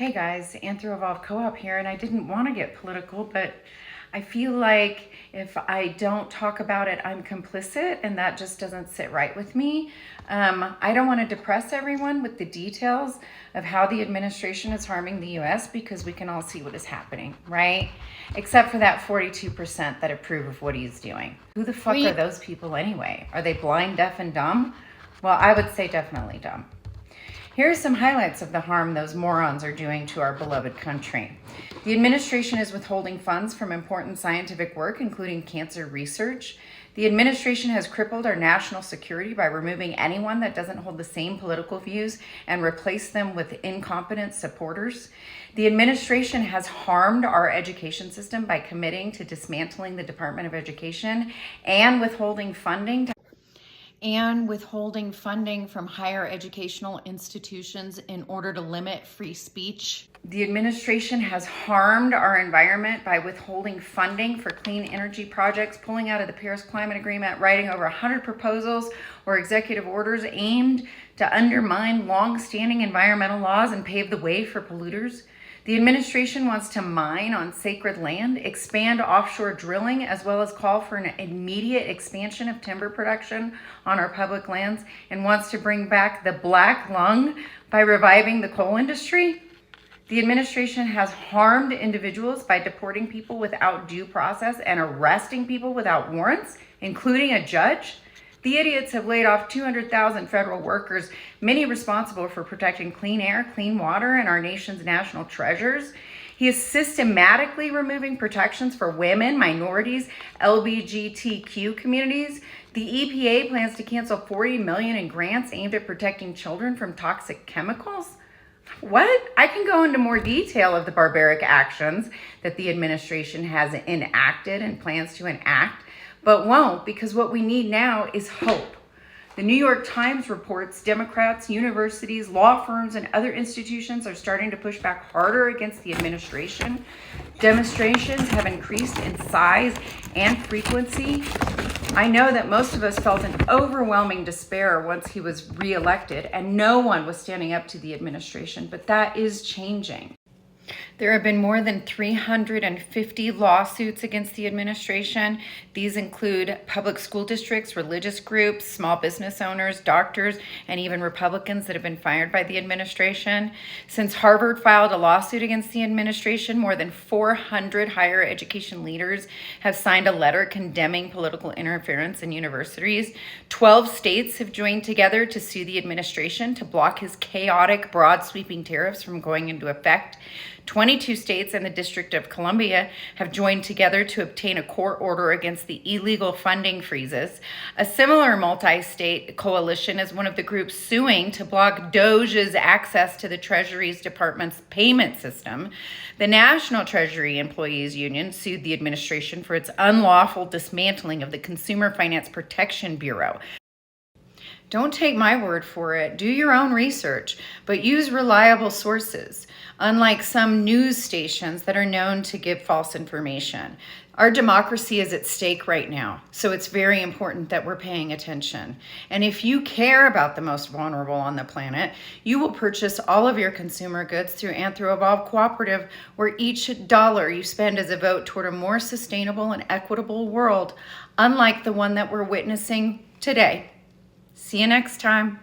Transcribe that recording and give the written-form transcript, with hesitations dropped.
Hey guys, Anthro-Evolve Co-op here, and I didn't want to get political, but I feel like if I don't talk about it, I'm complicit, and that just doesn't sit right with me. I don't want to depress everyone with the details of how the administration is harming the US because we can all see what is happening, right? Except for that 42% that approve of what he's doing. Who the fuck are those people anyway? Are they blind, deaf, and dumb? Well, I would say definitely dumb. Here are some highlights of the harm those morons are doing to our beloved country. The administration is withholding funds from important scientific work, including cancer research. The administration has crippled our national security by removing anyone that doesn't hold the same political views and replace them with incompetent supporters. The administration has harmed our education system by committing to dismantling the Department of Education and withholding funding from higher educational institutions in order to limit free speech. The administration has harmed our environment by withholding funding for clean energy projects, pulling out of the Paris Climate Agreement, writing over 100 proposals or executive orders aimed to undermine long-standing environmental laws and pave the way for polluters. The administration wants to mine on sacred land, expand offshore drilling, as well as call for an immediate expansion of timber production on our public lands, and wants to bring back the black lung by reviving the coal industry. The administration has harmed individuals by deporting people without due process and arresting people without warrants, including a judge. The idiots have laid off 200,000 federal workers, many responsible for protecting clean air, clean water, and our nation's national treasures. He is systematically removing protections for women, minorities, LGBTQ communities. The EPA plans to cancel $40 million in grants aimed at protecting children from toxic chemicals. What? I can go into more detail of the barbaric actions that the administration has enacted and plans to enact, but won't, because what we need now is hope. The New York Times reports Democrats, universities, law firms, and other institutions are starting to push back harder against the administration. Demonstrations have increased in size and frequency. I know that most of us felt an overwhelming despair once he was reelected, and no one was standing up to the administration, but that is changing. There have been more than 350 lawsuits against the administration. These include public school districts, religious groups, small business owners, doctors, and even Republicans that have been fired by the administration. Since Harvard filed a lawsuit against the administration, more than 400 higher education leaders have signed a letter condemning political interference in universities. 12 states have joined together to sue the administration to block his chaotic, broad sweeping tariffs from going into effect. 22 states and the District of Columbia have joined together to obtain a court order against the illegal funding freezes. A similar multi-state coalition is one of the groups suing to block DOGE's access to the Treasury Department's payment system. The National Treasury Employees Union sued the administration for its unlawful dismantling of the Consumer Finance Protection Bureau. Don't take my word for it. Do your own research, but use reliable sources, unlike some news stations that are known to give false information. Our democracy is at stake right now, so it's very important that we're paying attention. And if you care about the most vulnerable on the planet, you will purchase all of your consumer goods through Anthro-Evolve Cooperative, where each dollar you spend is a vote toward a more sustainable and equitable world, unlike the one that we're witnessing today. See you next time.